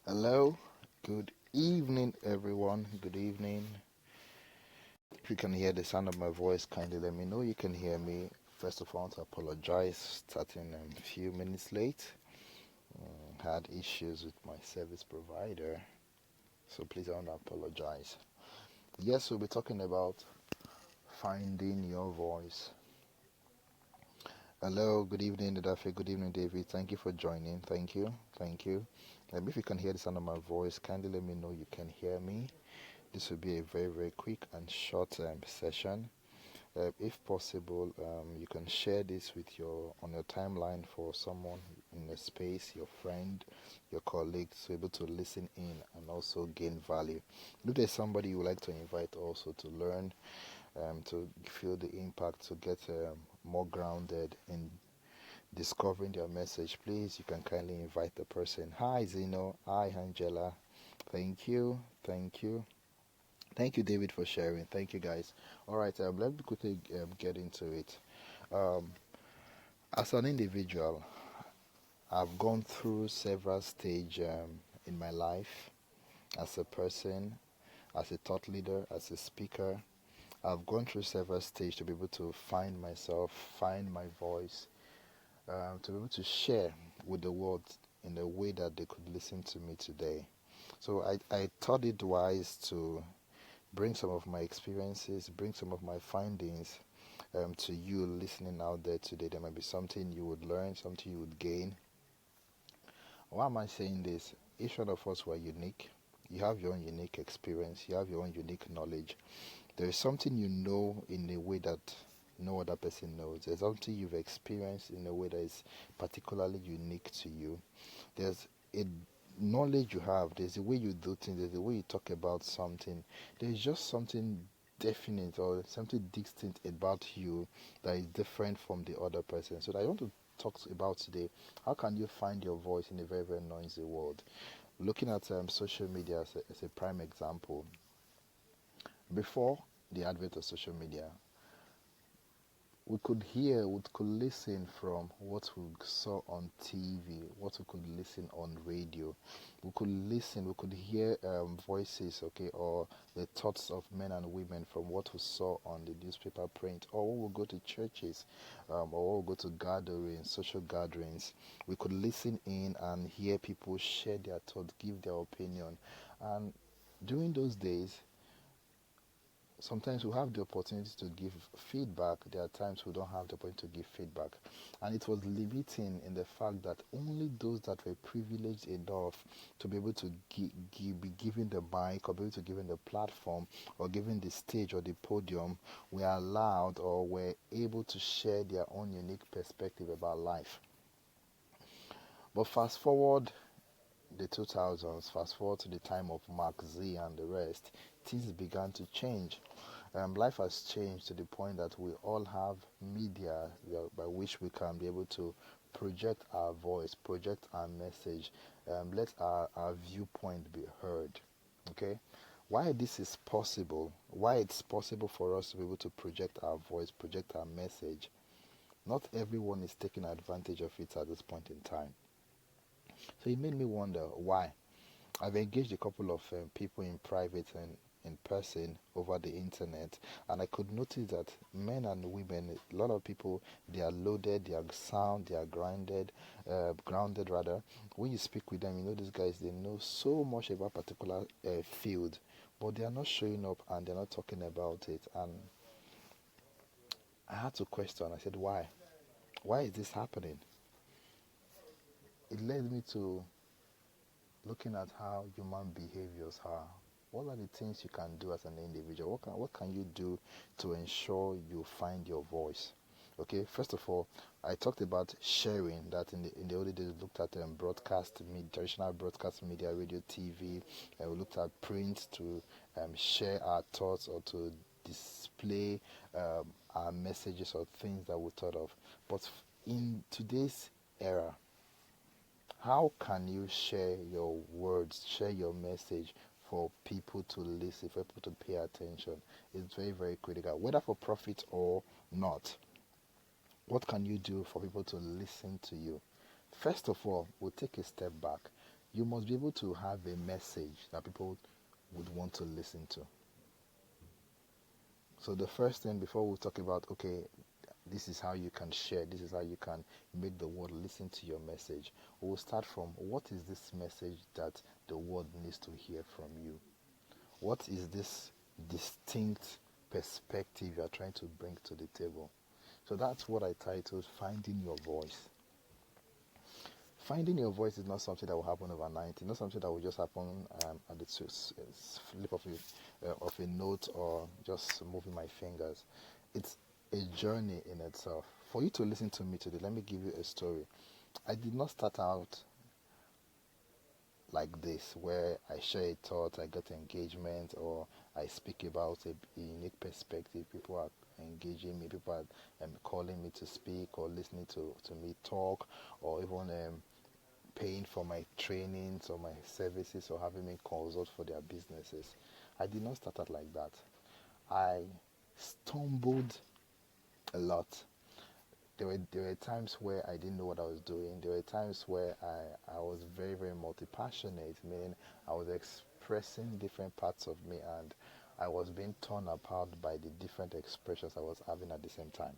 Hello, good evening, everyone. Good evening. If you can hear the sound of my voice, kindly let me know you can hear me. First of all, I want to apologize, starting a few minutes late. Had issues with my service provider, so please I want to apologize. Yes, we'll be talking about finding your voice. Hello, good evening, Dafe. Good evening, David. Thank you for joining. Thank you. If you can hear the sound of my voice, kindly let me know you can hear me. This will be a very, very quick and short session. If possible, you can share this with on your timeline for someone in a space, your friend, your colleague, to be able to listen in and also gain value. If there's somebody you would like to invite also to learn, to feel the impact, to get more grounded in discovering their message, please, you can kindly invite the person. Hi, Zeno. Hi, Angela. Thank you. Thank you. Thank you, David, for sharing. Thank you, guys. All right, let me quickly get into it. Um, as an individual, I've gone through several stages in my life as a person, as a thought leader, as a speaker. I've gone through several stages to be able to find myself, find my voice, to be able to share with the world in a way that they could listen to me today. So I thought it wise to bring some of my experiences, bring some of my findings to you listening out there today. There might be something you would learn, something you would gain. Why am I saying this? Each one of us were unique. You have your own unique experience, you have your own unique knowledge. There is something you know in a way that no other person knows. There's something you've experienced in a way that is particularly unique to you. There's a knowledge you have, there's a way you do things, there's a way you talk about something. There's just something definite or something distinct about you that is different from the other person. So that I want to talk about today, how can you find your voice in a very, very noisy world? Looking at social media as a prime example, before the advent of social media, we could hear, we could listen from what we saw on TV, what we could listen on radio. We could listen, we could hear voices, okay, or the thoughts of men and women from what we saw on the newspaper print, or when we go to churches, or when we go to gatherings, social gatherings. We could listen in and hear people share their thoughts, give their opinion. And during those days, sometimes we have the opportunity to give feedback. There are times we don't have the opportunity to give feedback. And it was limiting in the fact that only those that were privileged enough to be able to be given the mic or be able to given the platform or given the stage or the podium were allowed or were able to share their own unique perspective about life. But fast forward the 2000s, fast forward to the time of Mark Z and the rest, things began to change. Life has changed to the point that we all have media by which we can be able to project our voice, project our message, let our viewpoint be heard. Okay? Why this is possible, why it's possible for us to be able to project our voice, project our message, not everyone is taking advantage of it at this point in time. So it made me wonder why. I've engaged a couple of people in private and in person over the internet, and I could notice that men and women, a lot of people, they are loaded, they are sound, they are grounded rather. When you speak with them, you know these guys, they know so much about a particular field, but they are not showing up and they're not talking about it. And I had to question. I said, why? Why is this happening? It led me to looking at how human behaviors are. What are the things you can do as an individual? What can you do to ensure you find your voice? Okay, first of all, I talked about sharing. That in the early days, we looked at broadcast media, traditional broadcast media, radio, TV, and we looked at print to share our thoughts or to display our messages or things that we thought of. But in today's era, how can you share your words, share your message for people to listen, for people to pay attention? It's very, very critical, whether for profit or not. What can you do for people to listen to you? First of all, we'll take a step back. You must be able to have a message that people would want to listen to. So the first thing before we talk about, okay, this is how you can share, this is how you can make the world listen to your message. We'll start from, what is this message that the world needs to hear from you? What is this distinct perspective you are trying to bring to the table? So that's what I titled Finding Your Voice. Finding your voice is not something that will happen overnight. It's not something that will just happen at the flip of a note or just moving my fingers. It's a journey in itself. For you to listen to me today, let me give you a story. I did not start out like this, where I share a thought, I get engagement, or I speak about a unique perspective. People are engaging me, people are calling me to speak or listening to me talk, or even paying for my trainings or my services or having me consult for their businesses. I did not start out like that. I stumbled a lot. There were times where I didn't know what I was doing. There were times where I was very, very multi-passionate, meaning I was expressing different parts of me, and I was being torn apart by the different expressions I was having at the same time.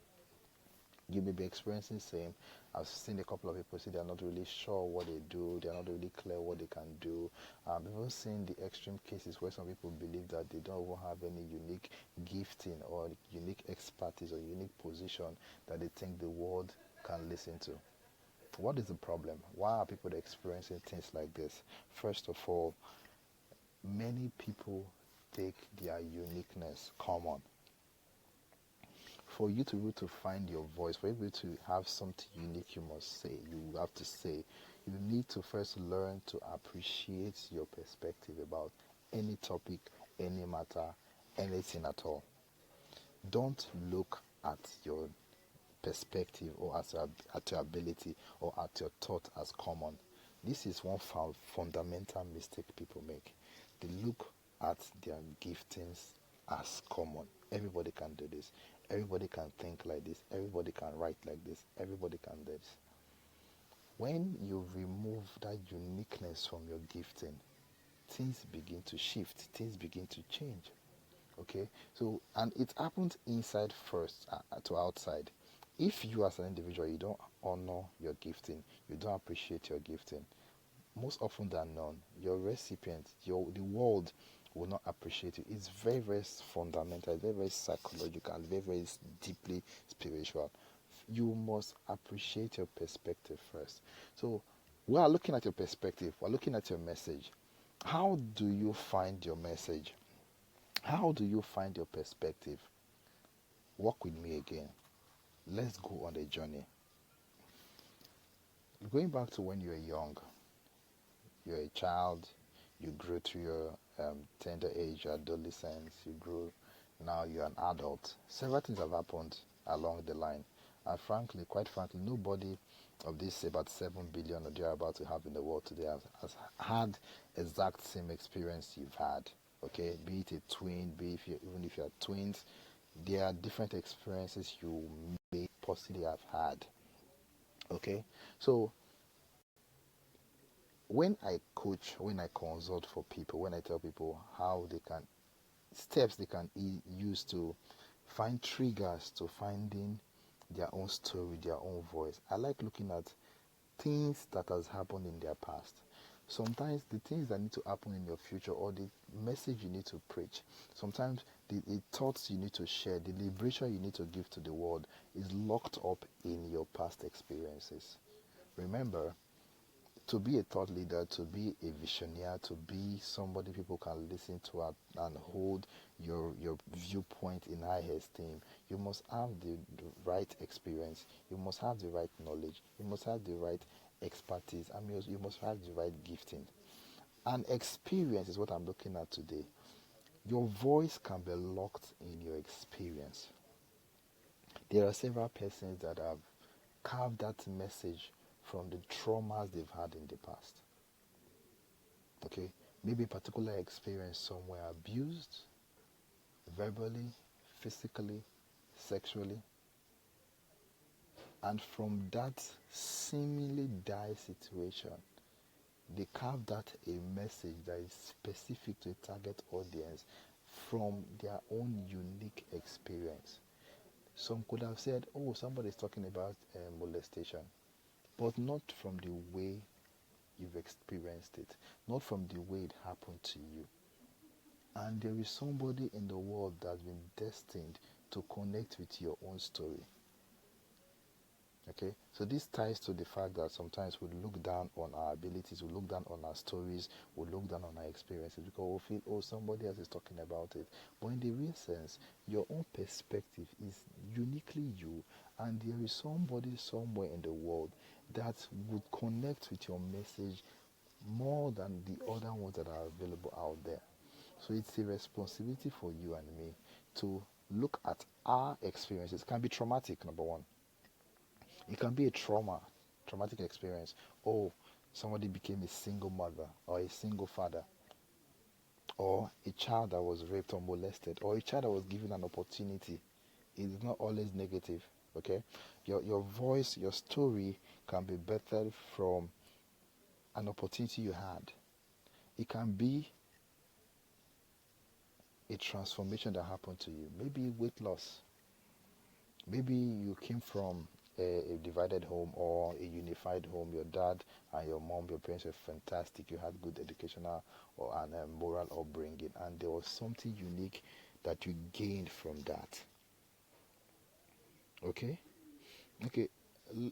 You may be experiencing same. I've seen a couple of people say they're not really sure what they do, they're not really clear what they can do. I've even seen the extreme cases where some people believe that they don't even have any unique gifting or unique expertise or unique position that they think the world can listen to. What is the problem? Why are people experiencing things like this? First of all, many people take their uniqueness common. For you to be able to find your voice, for you to be able to have something unique you must say, you have to say, you need to first learn to appreciate your perspective about any topic, any matter, anything at all. Don't look at your perspective or at your ability or at your thought as common. This is one fundamental mistake people make. They look at their giftings as common. Everybody can do this. Everybody can think like this. Everybody can write like this. Everybody can do this. When you remove that uniqueness from your gifting, things begin to shift. Things begin to change. Okay, so and it happens inside first to outside. If you as an individual, you don't honor your gifting, you don't appreciate your gifting, most often than not, your recipient, the world will not appreciate you. It's very, very fundamental, it's very, very psychological, very, very deeply spiritual. You must appreciate your perspective first. So we are looking at your perspective, we're looking at your message. How do you find your message? How do you find your perspective? Walk with me again. Let's go on a journey. Going back to when you were young, you're a child, you grew to your tender age, your adolescence, you grew, now you're an adult. Several things have happened along the line. And frankly, quite frankly, nobody of these about 7 billion or they're about to have in the world today has had exact same experience you've had. Okay, be it a twin, even if you're twins, there are different experiences you may possibly have had. Okay, so when I coach, when I consult for people, when I tell people how they can, steps they can use to find triggers to finding their own story, their own voice, I like looking at things that has happened in their past. Sometimes the things that need to happen in your future or the message you need to preach, sometimes the thoughts you need to share, the liberation you need to give to the world is locked up in your past experiences. Remember, to be a thought leader, to be a visionary, to be somebody people can listen to and hold your viewpoint in high esteem, you must have the right experience, you must have the right knowledge, you must have the right expertise, and you must have the right gifting. And experience is what I'm looking at today. Your voice can be locked in your experience. There are several persons that have carved that message from the traumas they've had in the past. Okay, maybe a particular experience somewhere abused, verbally, physically, sexually, and from that seemingly dire situation, they carved out a message that is specific to a target audience from their own unique experience. Some could have said, oh, somebody's talking about molestation, but not from the way you've experienced it, not from the way it happened to you. And there is somebody in the world that's been destined to connect with your own story. Okay, so this ties to the fact that sometimes we look down on our abilities, we look down on our stories, we look down on our experiences because we feel, oh, somebody else is talking about it. But in the real sense, your own perspective is uniquely you, and there is somebody somewhere in the world that would connect with your message more than the other ones that are available out there. So it's a responsibility for you and me to look at our experiences. It can be traumatic, number one. It can be a traumatic experience. Oh, somebody became a single mother or a single father, or a child that was raped or molested, or a child that was given an opportunity. It's not always negative. Okay, your voice, your story can be bettered from an opportunity you had. It can be a transformation that happened to you. Maybe weight loss. Maybe you came from a divided home or a unified home. Your dad and your mom, your parents were fantastic. You had good educational or and moral upbringing, and there was something unique that you gained from that. Okay, okay.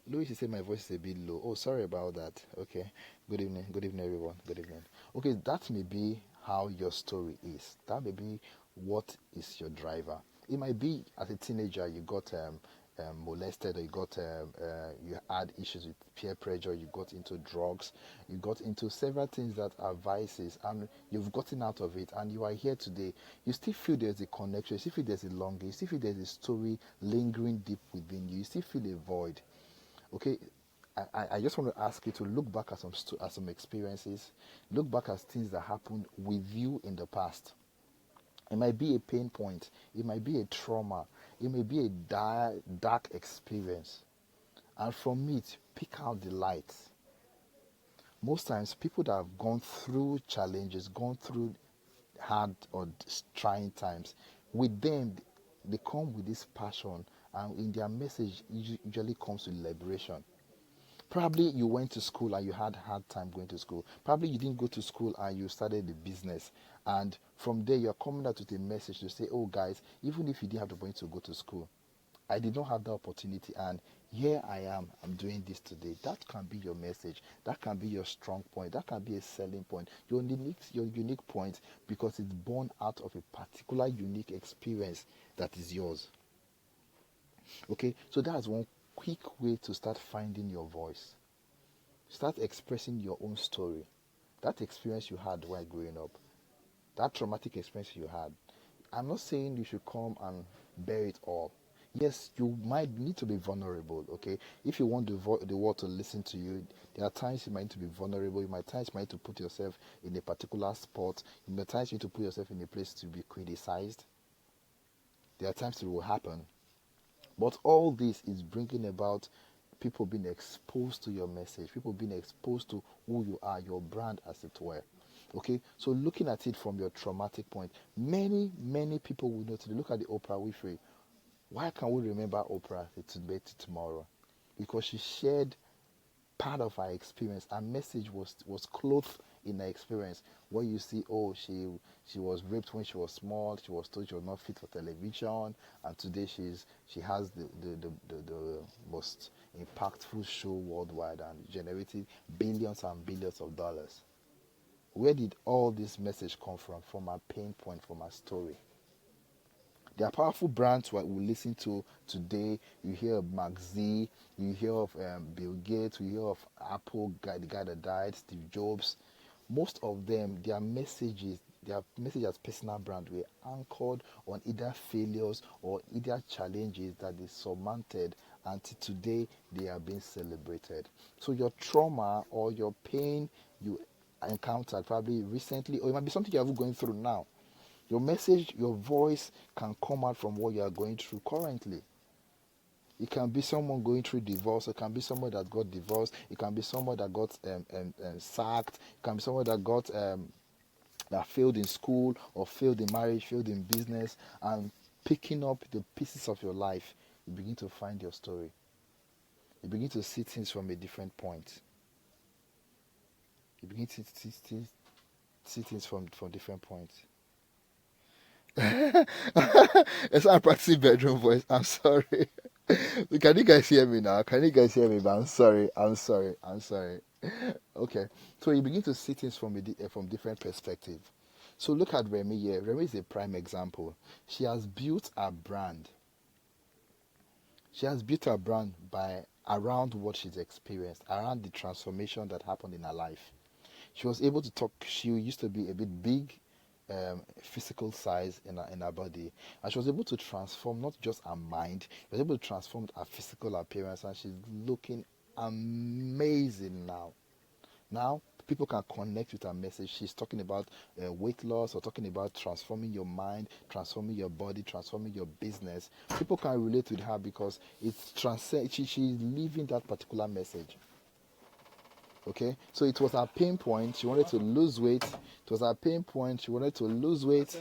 Louis said my voice is a bit low. Oh, sorry about that. Okay. Good evening, everyone. Good evening. Okay, that may be how your story is. That may be what is your driver. It might be as a teenager you got molested, or you had issues with peer pressure, you got into drugs, you got into several things that are vices, and you've gotten out of it, and you are here today. You still feel there's a connection, you still feel there's a longing, you still feel there's a story lingering deep within you, you still feel a void. Okay, I just want to ask you to look back at some experiences, look back at things that happened with you in the past. It might be a pain point, it might be a trauma, it may be a dark experience, and from it, pick out the light. Most times, people that have gone through challenges, gone through hard or trying times, with them, they come with this passion, and in their message, usually comes with liberation. Probably you went to school and you had hard time going to school. Probably you didn't go to school and you started the business. And from there you're coming out with a message to say, oh guys, even if you didn't have the point to go to school, I did not have that opportunity, and here I am, I'm doing this today. That can be your message. That can be your strong point. That can be a selling point. Your unique point, because it's born out of a particular unique experience that is yours. Okay, so that's one quick way to start finding your voice. Start expressing your own story. That experience you had while growing up, that traumatic experience you had. I'm not saying you should come and bear it all. Yes, you might need to be vulnerable, okay? If you want the world to listen to you, there are times you might need to be vulnerable. You might times you might need to put yourself in a particular spot. You might times you need to put yourself in a place to be criticized. There are times it will happen. But all this is bringing about people being exposed to your message, people being exposed to who you are, your brand, as it were. Okay, so looking at it from your traumatic point, many people will know today. Look at the Oprah Winfrey. Why can't we remember Oprah today to tomorrow? Because she shared part of her experience. Her message was clothed in her experience. Where you see, oh, she was raped when she was small. She was told she was not fit for television, and today she has the most impactful show worldwide and generated billions and billions of dollars. Where did all this message come from? From her pain point, from her story. There are powerful brands what we listen to today. You hear of Mark Z, you hear of Bill Gates, you hear of Apple, the guy that died, Steve Jobs. Most of them, their message as personal brand were anchored on either failures or either challenges that they surmounted, until today they are being celebrated. So your trauma or your pain you encountered probably recently, or it might be something you're going through now. Your message, your voice can come out from what you are going through currently. It can be someone going through divorce. It can be someone that got divorced. It can be someone that got sacked. It can be someone that got that failed in school or failed in marriage, failed in business, and picking up the pieces of your life, you begin to find your story. You begin to see things from a different point. You begin to see things from different points. It's not practicing bedroom voice. I'm sorry. Can you guys hear me now? Can you guys hear me? But I'm sorry. I'm sorry. I'm sorry. Okay. So you begin to see things from different perspective. So look at Remy here. Remy is a prime example. She has built a brand. She has built her brand by around what she's experienced, around the transformation that happened in her life. She was able to talk. She used to be a bit big, physical size in her body, and she was able to transform not just her mind, she was able to transform her physical appearance, and she's looking amazing now. Now people can connect with her message. She's talking about weight loss, or talking about transforming your mind, transforming your body, transforming your business. People can relate with her because it's transcend. She's living that particular message. Okay, so it was her pain point. She wanted to lose weight. It was her pain point. She wanted to lose weight,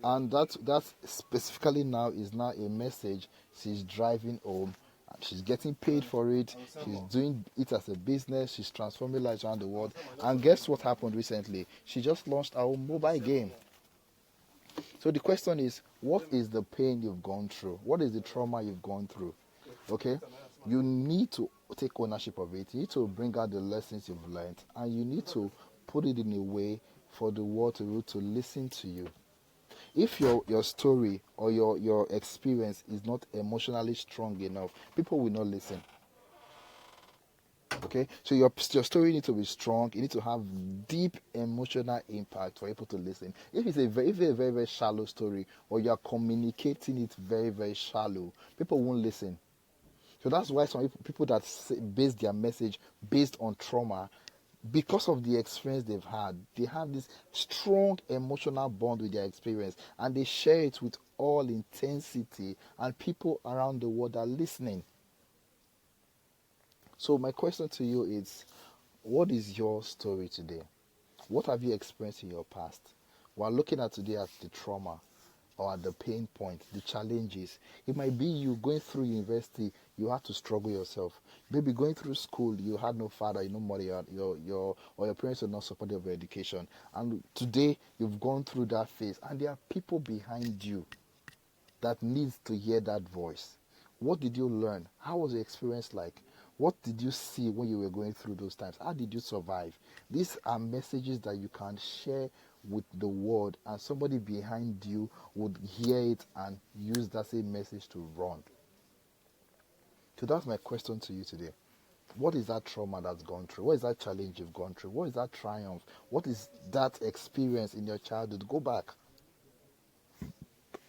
and that specifically now is now a message she's driving home. She's getting paid for it. She's doing it as a business. She's transforming lives around the world. And guess what happened recently? She just launched our own mobile game. So the question is, what is the pain you've gone through? What is the trauma you've gone through? Okay? You need to take ownership of it. You need to bring out the lessons you've learned, and you need to put it in a way for the world to listen to you. If your story or your experience is not emotionally strong enough, people will not listen. Okay, so your story needs to be strong. You need to have deep emotional impact for people to listen. If it's a very shallow story, or you are communicating it very shallow, people won't listen. So that's why some people that base their message based on trauma, because of the experience they've had, they have this strong emotional bond with their experience, and they share it with all intensity, and people around the world are listening. So my question to you is, what is your story today? What have you experienced in your past? We're looking at today at the trauma, or at the pain point, the challenges. It might be you going through university, you had to struggle yourself. Maybe going through school, you had no father, no mother, or your parents were not supportive of your education. And today, you've gone through that phase, and there are people behind you that needs to hear that voice. What did you learn? How was the experience like? What did you see when you were going through those times? How did you survive? These are messages that you can share with the world, and somebody behind you would hear it and use that same message to run. So that's my question to you today. What is that trauma that's gone through? What is that challenge you've gone through? What is that triumph? What is that experience in your childhood? Go back.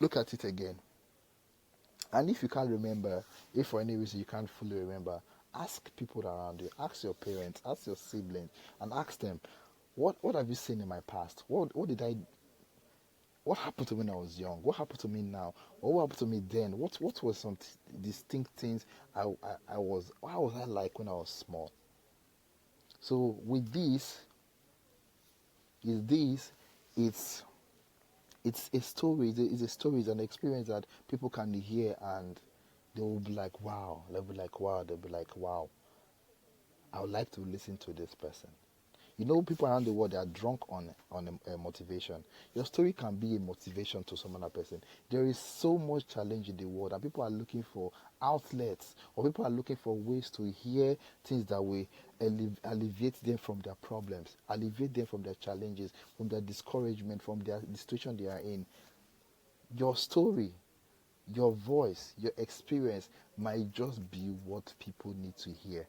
Look at it again. And if you can't remember, if for any reason you can't fully remember, ask people around you, ask your parents, ask your siblings, and ask them, what have you seen in my past? What happened to me when I was young? What happened to me now? Or what happened to me then? What was some distinct things how was I like when I was small? So with this, it's it's a story. It's a story. It's an experience that people can hear, and they will be like, wow. They'll be like, wow. They'll be like, wow. I would like to listen to this person. You know, people around the world, they are drunk on a motivation. Your story can be a motivation to some other person. There is so much challenge in the world, and people are looking for outlets, or people are looking for ways to hear things that will alleviate them from their problems, alleviate them from their challenges, from their discouragement, from the situation they are in. Your story, your voice, your experience might just be what people need to hear,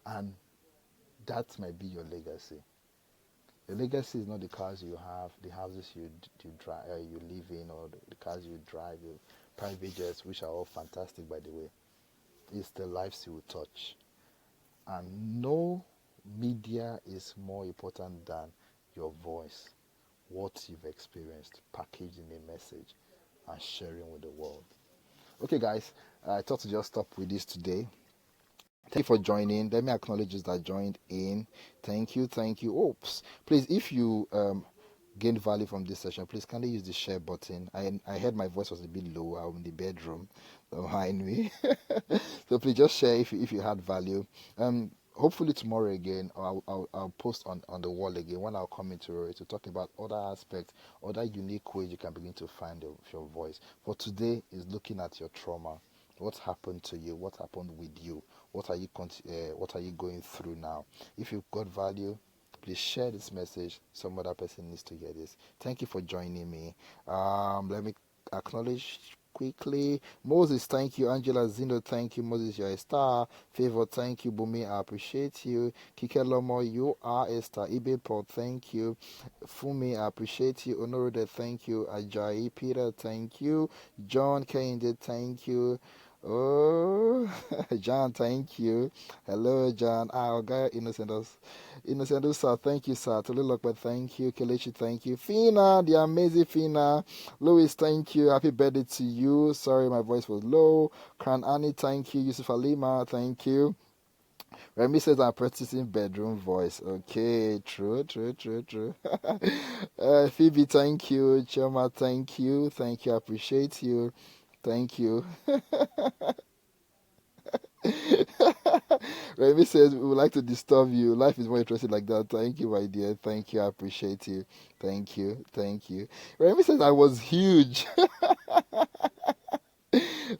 and that might be your legacy. Your legacy is not the cars you have, the houses you drive, you live in, or the cars you drive, your private jets, which are all fantastic, by the way. It's the lives you will touch, and no media is more important than your voice, what you've experienced, packaged in a message, and sharing with the world. Okay, guys, I thought to just stop with this today. Thank you for joining. Let me acknowledge those that joined in. Thank you, thank you. Oops. Please, if you gained value from this session, please kindly use the share button. I heard my voice was a bit low. I'm in the bedroom. Don't mind me. So please just share if you had value. Hopefully tomorrow again, I'll post on the wall again when I'll come into it to talk about other aspects, other unique ways you can begin to find your voice. For today is looking at your trauma. What happened to you? What happened with you? What are you going through now? If you've got value, please share this message. Some other person needs to hear this. Thank you for joining me. Let me acknowledge quickly. Moses, thank you. Angela Zino, thank you. Moses, you're a star. Favor, thank you. Bumi, I appreciate you. Kike Lomo, you are a star. Ibe Paul, thank you. Fumi, I appreciate you. Honorade, thank you. Ajayi Peter, thank you. John Kende, thank you. Oh, John, thank you. Hello, John. Guy, Innocent, sir, thank you, sir. Tolulokwe, thank you. Kelechi, thank you. Fina, the amazing Fina. Louis, thank you. Happy birthday to you. Sorry, my voice was low. Kran Annie, thank you. Yusuf Alima, thank you. Remy says I'm practicing bedroom voice. Okay, true, true, true, true. Phoebe, thank you. Choma, thank you. Thank you. I appreciate you. Thank you. Remy says we would like to disturb you. Life is more interesting like that. Thank you, my dear. Thank you. I appreciate you. Thank you. Thank you. Remy says I was huge.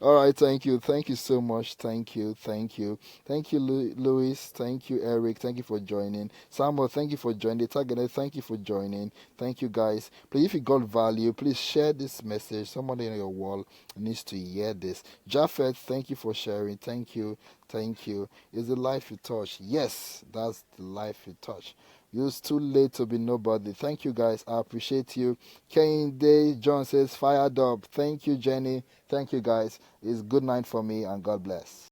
All right, thank you. Thank you so much. Thank you. Thank you. Thank you, Louis. Thank you, Eric. Thank you for joining. Samuel, thank you for joining. Tagane, thank you for joining. Thank you, guys. Please, if you got value, please share this message. Somebody on your wall needs to hear this. Japheth, thank you for sharing. Thank you. Thank you. Is the life you touch? Yes, that's the life you touch. It's too late to be nobody. Thank you, guys. I appreciate you. Kane Day John says, fired up. Thank you, Jenny. Thank you, guys. It's good night for me, and God bless.